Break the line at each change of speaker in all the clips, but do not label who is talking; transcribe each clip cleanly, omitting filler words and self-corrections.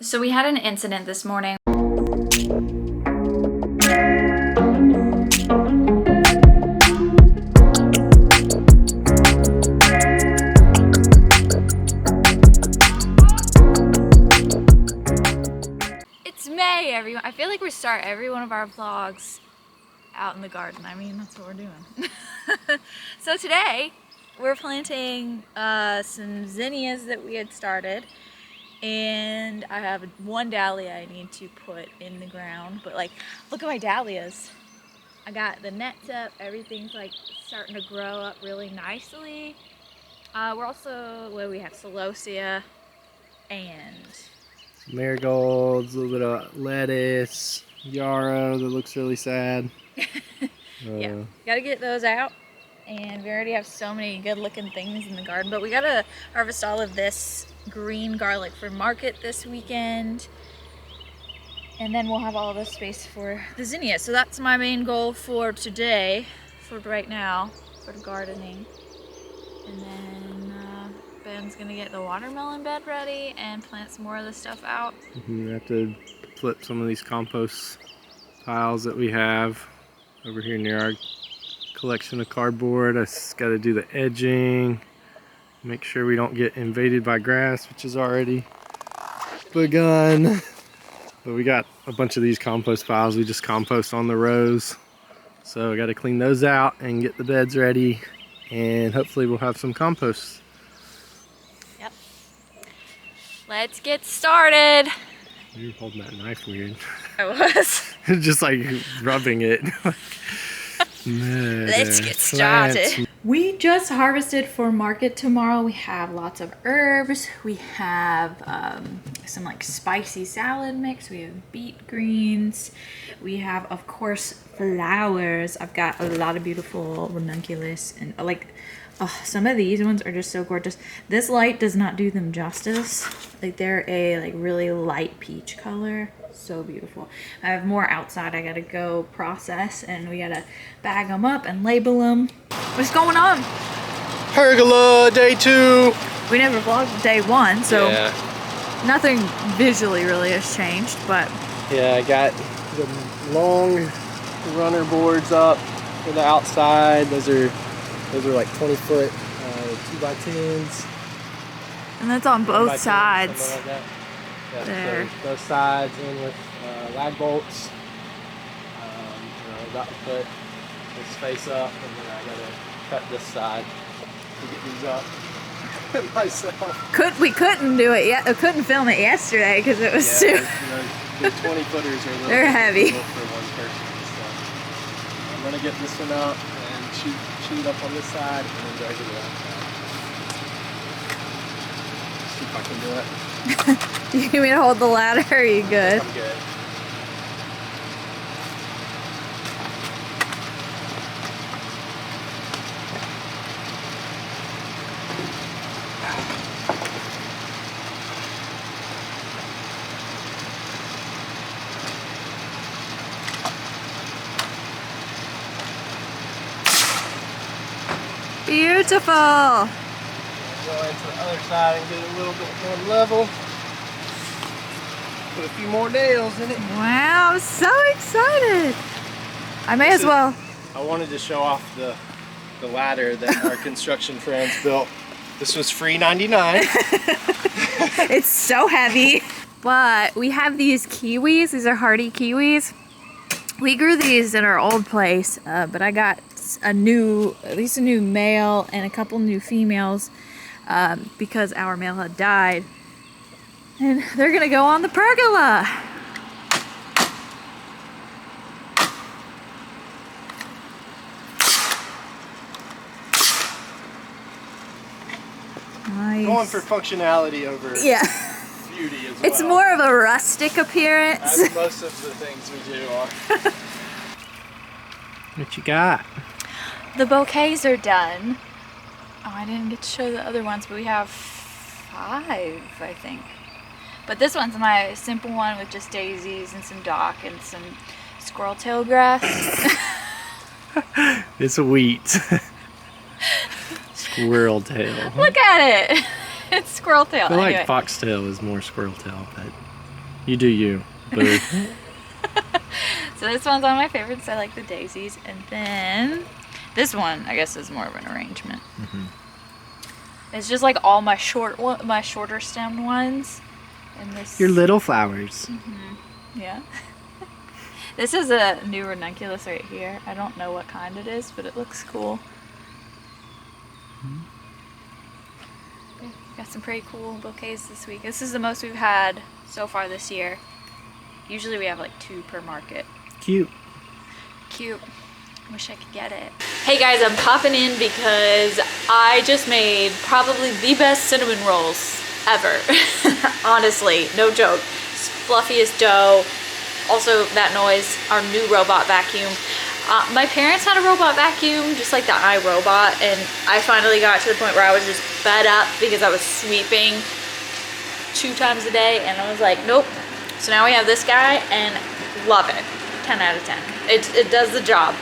So we had an incident this morning. It's May, everyone. I feel like we start every one of our vlogs out in the garden. I mean, that's what we're doing. So today we're planting some zinnias that we had started. And I have one dahlia I need to put in the ground, but like, look at my dahlias. I got the nets up, everything's like starting to grow up really nicely. We're also, we have celosia and
marigolds, a little bit of lettuce, yarrow that looks really sad.
yeah, gotta get those out. And we already have so many good looking things in the garden, but we gotta harvest all of this green garlic for market this weekend. And then we'll have all this space for the zinnia. So that's my main goal for today, for right now, for gardening. And then Ben's gonna get the watermelon bed ready and plant some more of this stuff out.
We have to flip some of these compost piles that we have over here near our collection of cardboard. I just got to do the edging, make sure we don't get invaded by grass, which is already begun. But we got a bunch of these compost piles. We just compost on the rows, so I got to clean those out and get the beds ready, and hopefully we'll have some compost.
Yep. Let's get started.
You were holding that knife weird.
I was.
Just like rubbing it.
Let's get started. We just harvested for market tomorrow. We have lots of herbs. We have some like spicy salad mix. We have beet greens. We have, of course, flowers. I've got a lot of beautiful ranunculus and some of these ones are just so gorgeous. This light does not do them justice. Like, they're a really light peach color. So beautiful. I have more outside I gotta go process, and we gotta bag them up and label them. What's going on?
Pergola day 2.
We never vlogged day 1, so
yeah.
Nothing visually really has changed, but
yeah, I got the long runner boards up for the outside. Those are like 20-foot 2x10s.
And that's on both sides.
Like that. Yeah,
there.
So both sides in with lag bolts. About to put this face up, and then I gotta cut this side to get these up myself.
We couldn't do it yet. I couldn't film it yesterday because it was too.
The 20-footers are
they're heavy.
For one person. So I'm gonna get this one up and shoot it up on this side, and then drag it around. See if I can do it.
You need me to hold the ladder? Or are you good?
I'm good.
Beautiful.
Go into the other side and get it a little bit more level. Put a few more nails in it.
Wow, I'm so excited. I may as well.
I wanted to show off the ladder that our construction friends built. This was free $99.
It's so heavy. But we have these kiwis. These are hardy kiwis. We grew these in our old place, but I got at least a new male and a couple new females because our male had died. And they're gonna go on the pergola. Nice.
Going for functionality over beauty as well.
It's more of a rustic appearance.
As most of the things we do are. What you got?
The bouquets are done. Oh, I didn't get to show the other ones, but we have 5, I think. But this one's my simple one with just daisies and some dock and some squirrel tail grass.
It's a wheat. Squirrel tail.
Look at it. It's squirrel tail.
I feel like foxtail is more squirrel tail, but You do you. Boo.
So this one's one of my favorites. I like the daisies. And then this one, I guess, is more of an arrangement. It's just like all my shorter stemmed ones. And this.
Your little flowers.
Yeah. This is a new ranunculus right here. I don't know what kind it is, but it looks cool. Got some pretty cool bouquets this week. This is the most we've had so far this year. Usually we have like 2 per market.
Cute.
Cute. Wish I could get it. Hey guys, I'm popping in because I just made probably the best cinnamon rolls ever. Honestly, no joke. Fluffiest dough. Also, that noise, our new robot vacuum. My parents had a robot vacuum, just like the iRobot, and I finally got to the point where I was just fed up because I was sweeping 2 times a day, and I was like, nope. So now we have this guy, and love it. 10 out of 10. It does the job.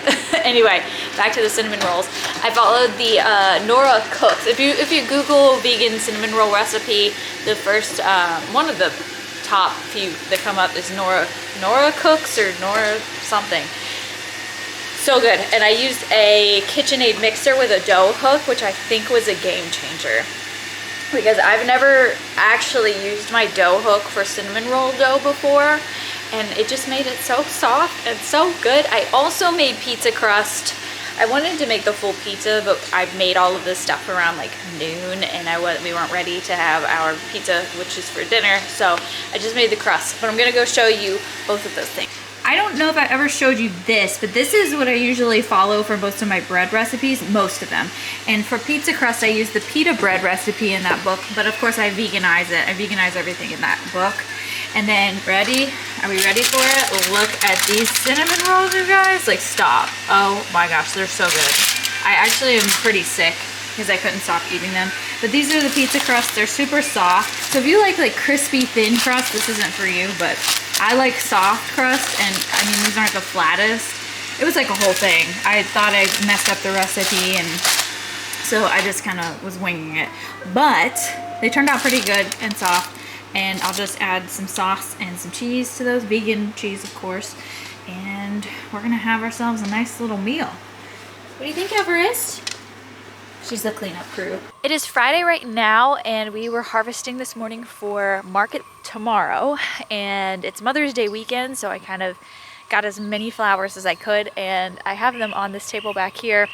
Anyway, back to the cinnamon rolls. I followed the Nora Cooks. If you Google vegan cinnamon roll recipe, the first one of the top few that come up is Nora Cooks or Nora something. So good. And I used a KitchenAid mixer with a dough hook, which I think was a game changer, because I've never actually used my dough hook for cinnamon roll dough before, and it just made it so soft and so good. I also made pizza crust. I wanted to make the full pizza, but I made all of this stuff around like noon, and we weren't ready to have our pizza, which is for dinner, so I just made the crust. But I'm gonna go show you both of those things. I don't know if I ever showed you this, but this is what I usually follow for most of my bread recipes, most of them. And for pizza crust, I use the pita bread recipe in that book, but of course I veganize it. I veganize everything in that book. And then, ready? Are we ready for it? Look at these cinnamon rolls, you guys. Like, stop. Oh my gosh, they're so good. I actually am pretty sick because I couldn't stop eating them. But these are the pizza crusts. They're super soft. So if you like crispy, thin crust, this isn't for you, but I like soft crust, and I mean, these aren't the flattest. It was like a whole thing. I thought I messed up the recipe, and so I just kind of was winging it. But they turned out pretty good and soft, and I'll just add some sauce and some cheese to those, vegan cheese, of course, and we're gonna have ourselves a nice little meal. What do you think, Everest? She's the cleanup crew. It is Friday right now, and we were harvesting this morning for market tomorrow, and it's Mother's Day weekend, so I kind of got as many flowers as I could, and I have them on this table back here.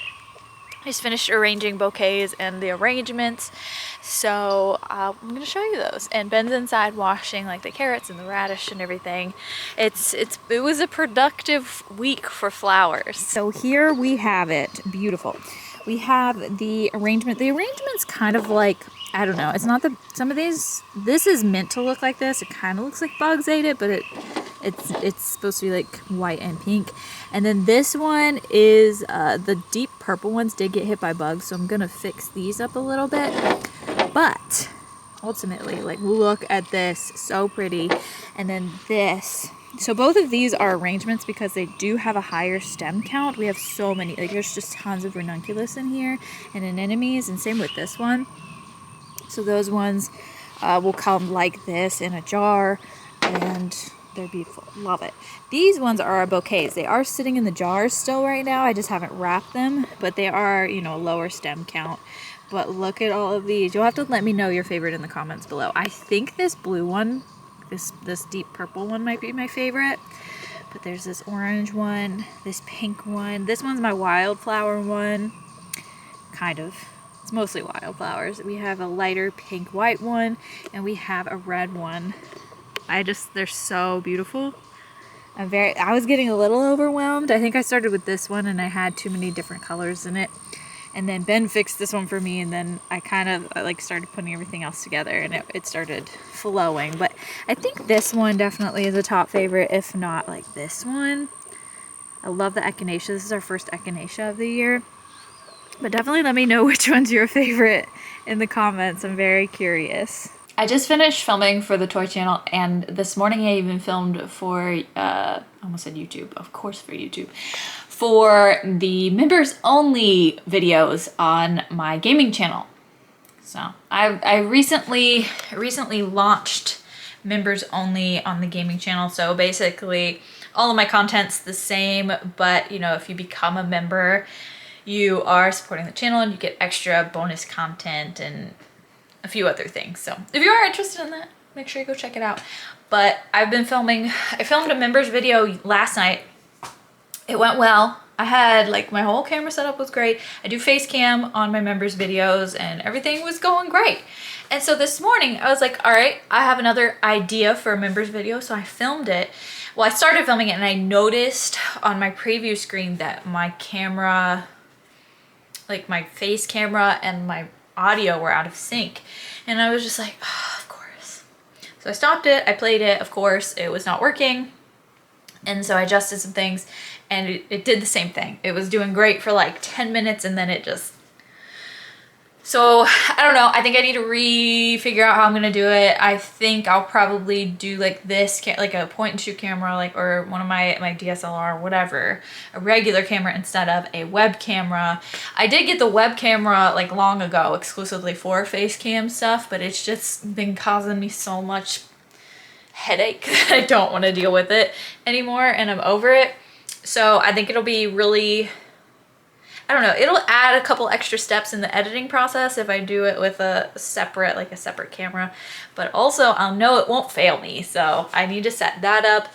I just finished arranging bouquets and the arrangements, so I'm gonna show you those. And Ben's inside washing like the carrots and the radish and everything. It was a productive week for flowers. So here we have it, beautiful. We have the arrangement. The arrangement's kind of like, I don't know, it's not some of these, this is meant to look like this. It kind of looks like bugs ate it, but it's supposed to be like white and pink. And then this one is, the deep purple ones did get hit by bugs, so I'm gonna fix these up a little bit. But ultimately, like, look at this, so pretty. And then this. So both of these are arrangements because they do have a higher stem count. We have so many, like there's just tons of ranunculus in here and anemones, and same with this one. So those ones will come like this in a jar, and they're beautiful. Love it. These ones are our bouquets. They are sitting in the jars still right now. I just haven't wrapped them, but they are, you know, lower stem count. But look at all of these. You'll have to let me know your favorite in the comments below. I think this blue one, this deep purple one might be my favorite, but there's this orange one, this pink one. This one's my wildflower one, kind of. It's mostly wildflowers. We have a lighter pink white one, and we have a red one. They're so beautiful. I was getting a little overwhelmed. I think I started with this one and I had too many different colors in it. And then Ben fixed this one for me, and then I kind of like started putting everything else together, and it started flowing. But I think this one definitely is a top favorite, if not like this one. I love the echinacea. This is our first echinacea of the year. But definitely let me know which one's your favorite in the comments. I'm very curious. I just finished filming for the toy channel, and this morning I even filmed for, I almost said YouTube, of course for YouTube, for the members only videos on my gaming channel. So I recently launched members only on the gaming channel. So basically all of my content's the same, but you know, if you become a member, you are supporting the channel and you get extra bonus content and a few other things. So if you are interested in that, make sure you go check it out. But I've been filming, I filmed a members video last night. It went well. I had like my whole camera setup was great. I do face cam on my members videos and everything was going great. And so this morning I was like, all right, I have another idea for a members video. So I filmed it. Well, I started filming it and I noticed on my preview screen that my camera, like my face camera and my audio were out of sync. And I was just like, oh, of course. So I stopped it, I played it, of course, it was not working. And so I adjusted some things and it did the same thing. It was doing great for like 10 minutes and then it just... So I don't know, I think I need to figure out how I'm gonna do it. I think I'll probably do like this, like a point and shoot camera, like, or one of my DSLR, whatever, a regular camera instead of a web camera. I did get the web camera like long ago exclusively for face cam stuff, but it's just been causing me so much headache that I don't want to deal with it anymore and I'm over it. So I think it'll be really, I don't know, it'll add a couple extra steps in the editing process if I do it with a separate, like a separate camera, but also I'll know it won't fail me. So I need to set that up.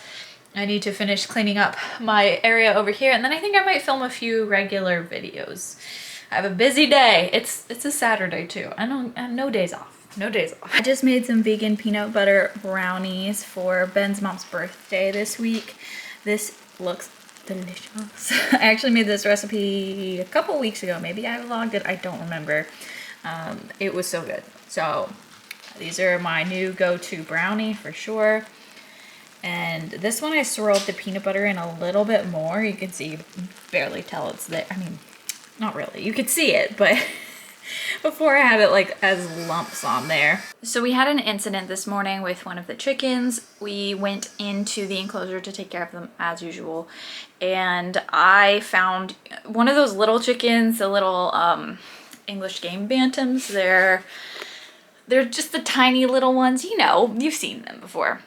I need to finish cleaning up my area over here. And then I think I might film a few regular videos. I have a busy day. It's a Saturday too. I have no days off. No days off. I just made some vegan peanut butter brownies for Ben's mom's birthday this week. This looks delicious. I actually made this recipe a couple weeks ago. Maybe I vlogged it. I don't remember. It was so good. So these are my new go-to brownie for sure. And this one I swirled the peanut butter in a little bit more. You can see, you can barely tell it's there. I mean, not really. You could see it, but before I had it like as lumps on there. So we had an incident this morning with one of the chickens. We went into the enclosure to take care of them as usual. And I found one of those little chickens, the little English game bantams. They're just the tiny little ones. You know, you've seen them before.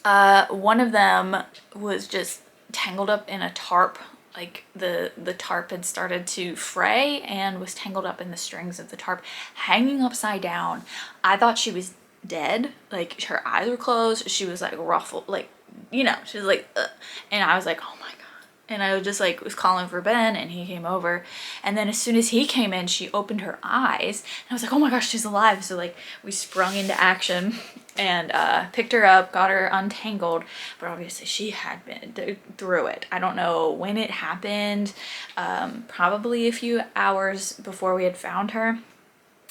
One of them was just tangled up in a tarp. Like the tarp had started to fray and was tangled up in the strings of the tarp, hanging upside down. I thought she was dead. Like her eyes were closed. She was like ruffled, like, you know, she was like, ugh. And I was like, oh my God. And I was just like, was calling for Ben and he came over. And then as soon as he came in, she opened her eyes and I was like, oh my gosh, she's alive. So like we sprung into action and picked her up, got her untangled, but obviously she had been through it. I don't know when it happened, probably a few hours before we had found her.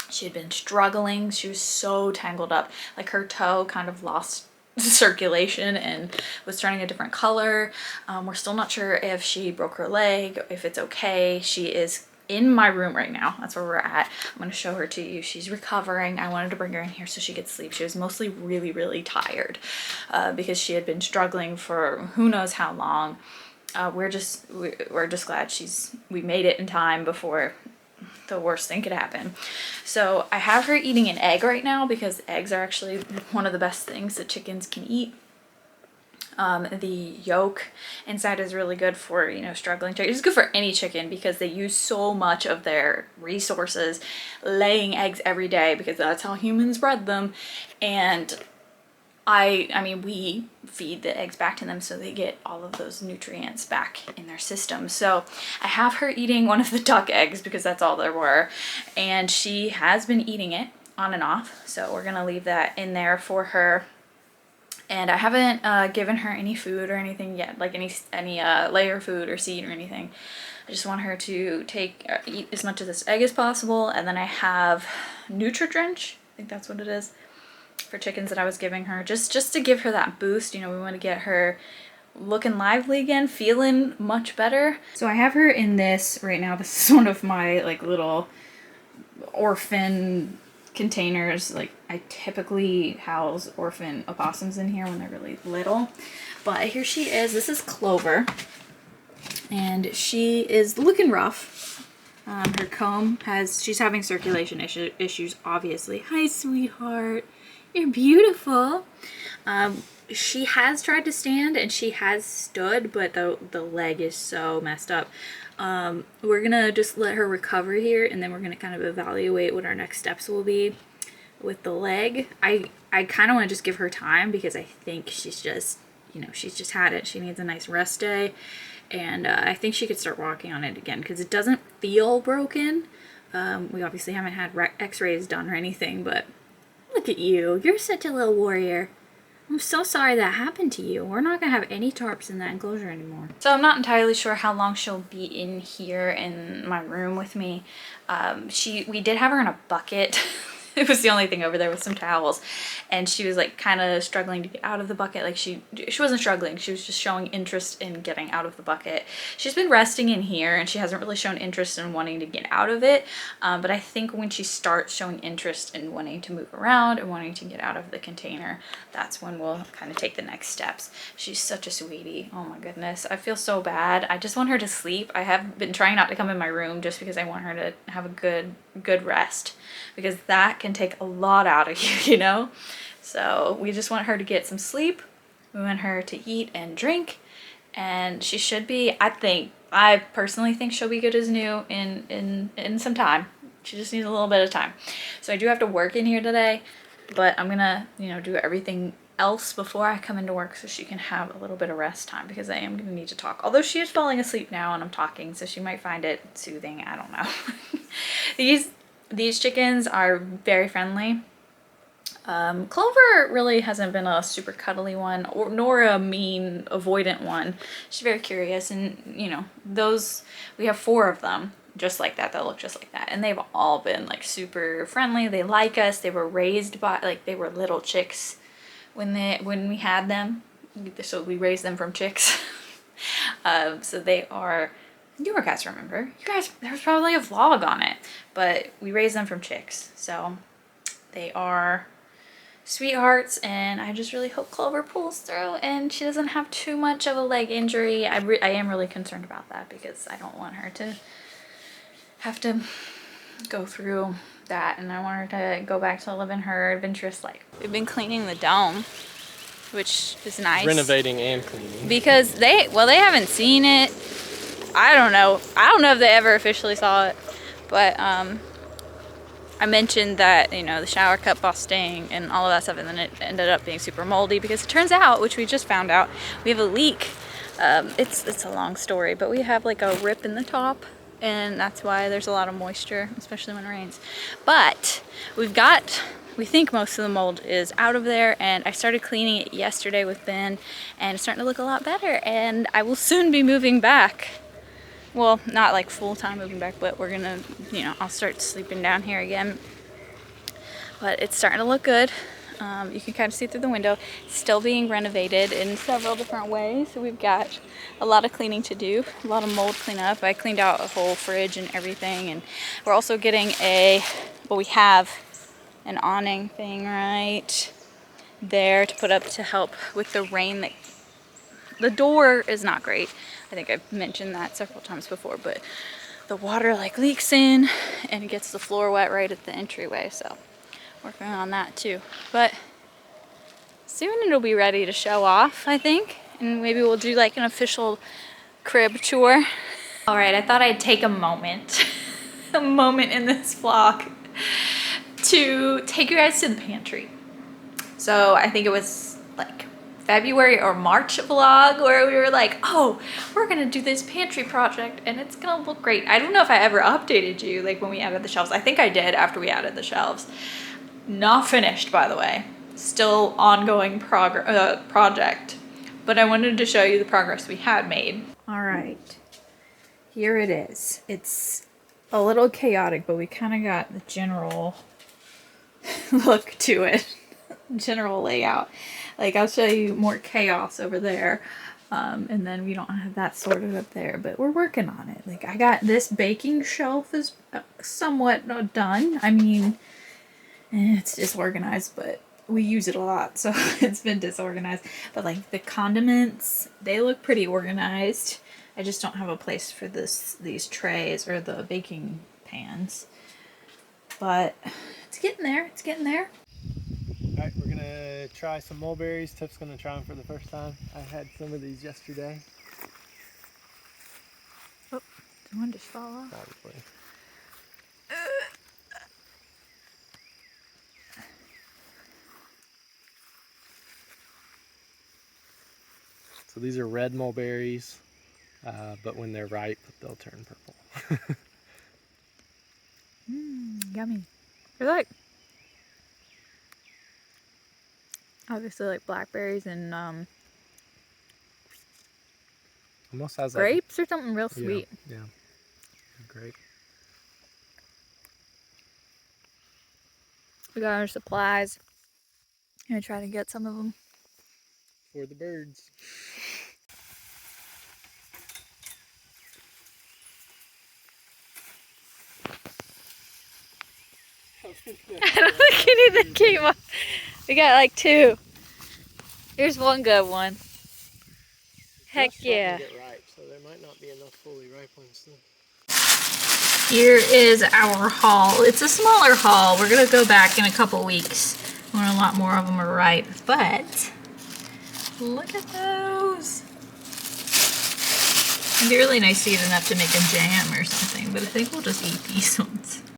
She had been struggling. She was so tangled up, like her toe kind of lost circulation and was turning a different color. We're still not sure if she broke her leg, if it's okay. She is in my room right now. That's where we're at. I'm going to show her to you. She's recovering. I wanted to bring her in here so she could sleep. She was mostly really, really tired because she had been struggling for who knows how long. We're just glad we made it in time before the worst thing could happen. So I have her eating an egg right now because eggs are actually one of the best things that chickens can eat. The yolk inside is really good for, you know, struggling chickens. It's good for any chicken because they use so much of their resources laying eggs every day because that's how humans bred them. And I mean, we feed the eggs back to them so they get all of those nutrients back in their system. So I have her eating one of the duck eggs because that's all there were. And she has been eating it on and off. So we're going to leave that in there for her. And I haven't given her any food or anything yet, like any layer food or seed or anything. I just want her to eat as much of this egg as possible. And then I have Nutri-Drench, I think that's what it is, for chickens that I was giving her, just to give her that boost. You know, we want to get her looking lively again, feeling much better. So I have her in this right now. This is one of my like little orphan containers. Like I typically house orphan opossums in here when they're really little, but here she is. This is Clover and she is looking rough. Her comb she's having circulation issues obviously. Hi sweetheart, You're beautiful. She has tried to stand and she has stood, but the leg is so messed up. We're gonna just let her recover here, and then we're gonna kind of evaluate what our next steps will be with the leg. I kind of want to just give her time because I think she's just, you know, she's just had it. She needs a nice rest day, and I think she could start walking on it again because it doesn't feel broken. We obviously haven't had x-rays done or anything, but look at you. You're such a little warrior. I'm so sorry that happened to you. We're not going to have any tarps in that enclosure anymore. So I'm not entirely sure how long she'll be in here in my room with me. We did have her in a bucket. It was the only thing over there with some towels, and she was like kind of struggling to get out of the bucket. Like she wasn't struggling, she was just showing interest in getting out of the bucket. She's been resting in here and she hasn't really shown interest in wanting to get out of it, but I think when she starts showing interest in wanting to move around and wanting to get out of the container, that's when we'll kind of take the next steps. She's such a sweetie. Oh my goodness, I feel so bad. I just want her to sleep. I have been trying not to come in my room just because I want her to have a good rest, because that can take a lot out of you, you know? So we just want her to get some sleep. We want her to eat and drink, and she should be, I personally think she'll be good as new in some time. She just needs a little bit of time. So I do have to work in here today, but I'm gonna, you know, do everything else before I come into work so she can have a little bit of rest time, because I am gonna need to talk. Although she is falling asleep now and I'm talking, so she might find it soothing. I don't know. These chickens are very friendly. Clover really hasn't been a super cuddly one, nor a mean, avoidant one. She's very curious, and you know, we have 4 of them just like that look just like that, and they've all been like super friendly. They like us. They were raised by, like, they were little chicks when we had them, so we raised them from chicks. So they are, you guys remember, there was probably a vlog on it, but we raised them from chicks, so they are sweethearts, and I just really hope Clover pulls through and she doesn't have too much of a leg injury. I am really concerned about that, because I don't want her to have to go through that, and I want her to go back to living her adventurous life. We've been cleaning the dome, which is nice.
Renovating and cleaning.
Because they haven't seen it. I don't know if they ever officially saw it, but I mentioned that, you know, the shower kept busting and all of that stuff, and then it ended up being super moldy because it turns out, which we just found out, we have a leak. It's a long story, but we have like a rip in the top, and that's why there's a lot of moisture, especially when it rains. But we think most of the mold is out of there, and I started cleaning it yesterday with Ben, and it's starting to look a lot better, and I will soon be moving back. Well, not like full-time moving back, but we're gonna, you know, I'll start sleeping down here again. But it's starting to look good. You can kind of see through the window. It's still being renovated in several different ways. So we've got a lot of cleaning to do, a lot of mold cleanup. I cleaned out a whole fridge and everything, and we're also getting we have an awning thing right there to put up to help with the rain. The door is not great. I think I've mentioned that several times before, but the water like leaks in and it gets the floor wet right at the entryway, so working on that too. But soon it'll be ready to show off, I think, and maybe we'll do like an official crib tour. All right, I thought I'd take a moment in this vlog to take you guys to the pantry. So I think it was like February or March vlog where we were like, oh, we're gonna do this pantry project and it's gonna look great. I don't know if I ever updated you like when we added the shelves. I think I did after we added the shelves. Not finished, by the way. Still ongoing project, but I wanted to show you the progress we had made. All right, here it is. It's a little chaotic, but we kind of got the general look to it. General layout. Like, I'll show you more chaos over there, and then we don't have that sorted up there, but we're working on it. Like, I got this baking shelf is somewhat done. I mean, it's disorganized, but we use it a lot, so it's been disorganized. But like the condiments, they look pretty organized. I just don't have a place for these trays or the baking pans, but it's getting there. It's getting there.
All right, gonna try some mulberries. Tiff's gonna try them for the first time. I had some of these yesterday.
Oh, did one just fall off?
Probably. So these are red mulberries, but when they're ripe, they'll turn purple.
Yummy. They're like, obviously like blackberries and
Almost has
grapes or something real sweet.
Yeah, great.
We got our supplies. I'm gonna try to get some of them.
For the birds.
I don't think anything came up. We got like 2. Here's one good one. Heck yeah.
To get ripe, so there might not be enough fully ripe ones then.
Here is our haul. It's a smaller haul. We're gonna go back in a couple weeks when a lot more of them are ripe, but look at those. It'd be really nice to get enough to make a jam or something, but I think we'll just eat these ones.